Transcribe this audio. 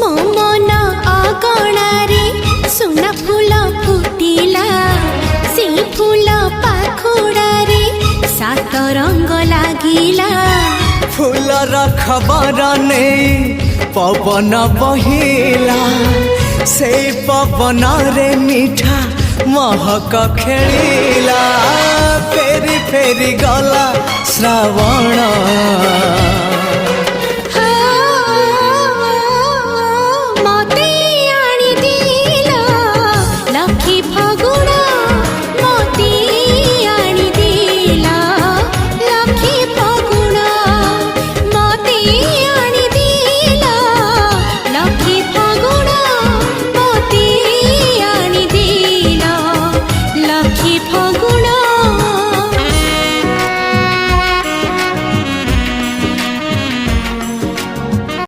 मो मन अगणारे सुना फूल फुटिला से फूल पाखुड़ारे सात रंग लागिला फूलर खबर नहीं पवन बहिला से पवन रे मीठा महक खेलिला फेरी फेरी गला श्रावण